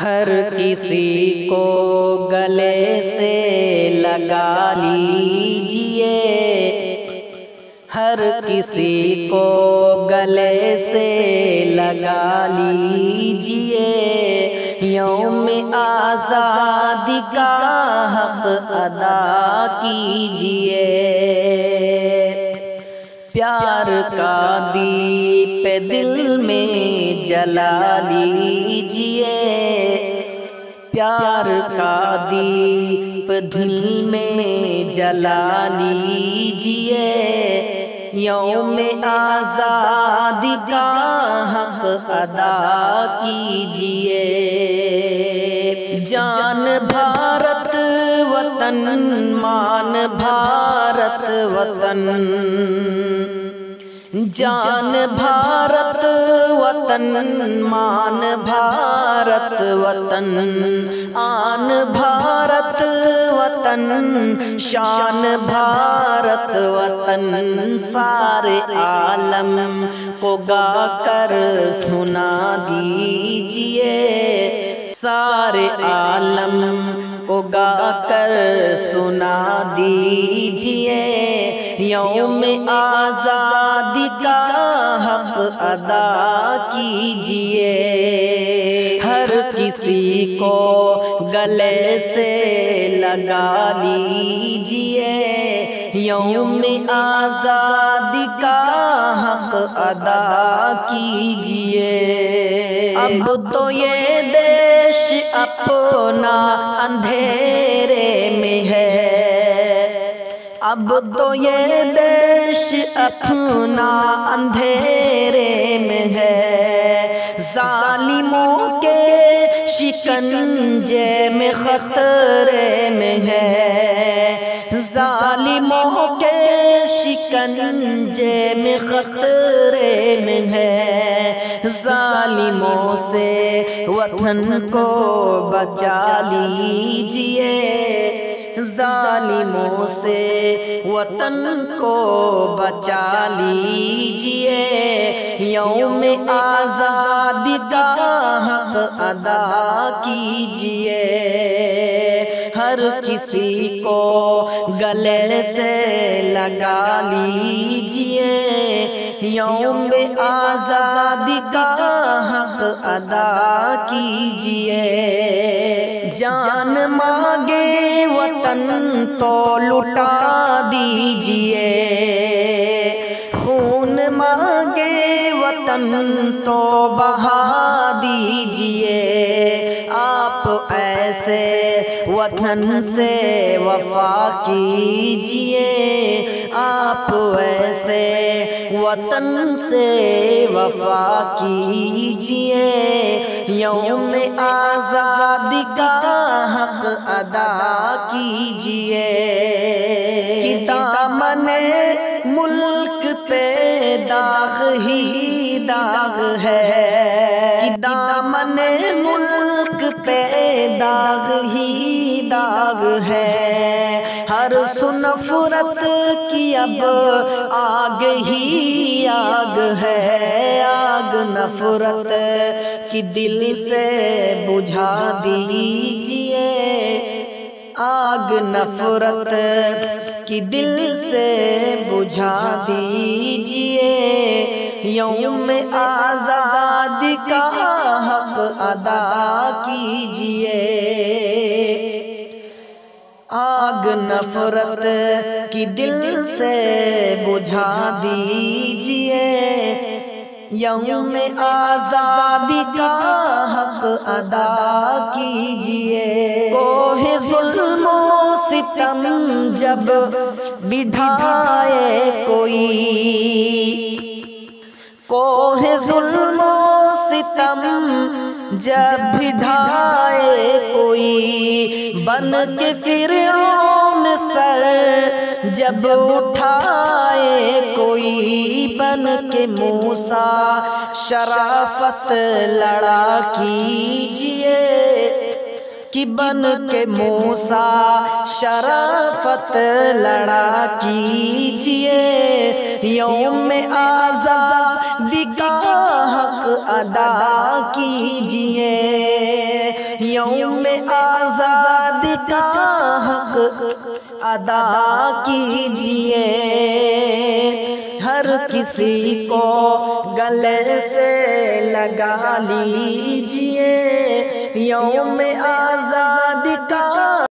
ہر کسی کو گلے سے لگا لیجئے، ہر کسی کو گلے سے لگا لیجئے، یوم آزادی کا حق ادا کیجئے، پیار کا دیپ دل میں جلا لیجئے، پیار کا دیپ دل میں جلا لیجئے، یوم آزادی کا حق ادا کیجئے، جان بھارت وطن، مان بھارت وطن، جان بھارت وطن، مان بھارت وطن، آن بھارت وطن، شان بھارت وطن، سارے عالم کو گا کر سنا دیجئے، سارے عالم کو گا کر سنا دیجئے، یوم آزادی کا حق ادا کیجئے، ہر کسی کو گلے سے لگا لیجئے، یوم آزادی کا حق ادا کیجئے، اب تو یہ دیش اپنا اندھیرے میں ہے، اب تو یہ دیش اپنا اندھیرے میں ہے، ظالموں کے شکنجے میں خطرے میں ہے، ظالموں کے شکنجے میں خطرے میں ہے، ظالموں سے وطن کو بچا لیجئے، ظالموں سے وطن کو بچا لیجئے، یوم آزادی کا حق ادا کیجئے، ہر کسی کو گلے سے لگا لیجئے، یوم آزادی کا حق ادا کیجئے، جان مانگے وطن تو لٹا دیجئے، خون مانگے وطن تو بہا دیجئے، آپ ایسے وطن سے وفا کیجئے، آپ ایسے وطن سے وفا کیجئے، یوم آزادی کا حق ادا کیجئے، کہ دامن ملک پہ داغ ہی داغ ہے، کہ دامن ملک پہ داغ ہی داغ ہے، ہر سو نفرت کی اب آگ ہی آگ ہے، آگ نفرت کی دل سے بجھا دیجئے، آگ نفرت کی دل سے بجھا دیجئے، یوم آزادی کا حق ادا کیجئے، آگ نفرت کی دل سے بجھا دیجئے، یوم آزادی کا حق ادا کیجئے، کوہ ظلم و ستم جب بھی ڈھائے کوئی، کوہ ظلم و ستم جب بھی ڈھائے کوئی، بن کے فرعون سر جب اٹھائے کوئی، بن کے موسیٰ شرافت لڑا کیجئے، کہ بن کے موسیٰ شرافت لڑا کیجئے، یوم آزادی کا حق ادا کیجئے، یوم آزادی کا حق ادا کیجئے، ہر کسی کو گلے سے لگا لیجئے، یوم آزادی کا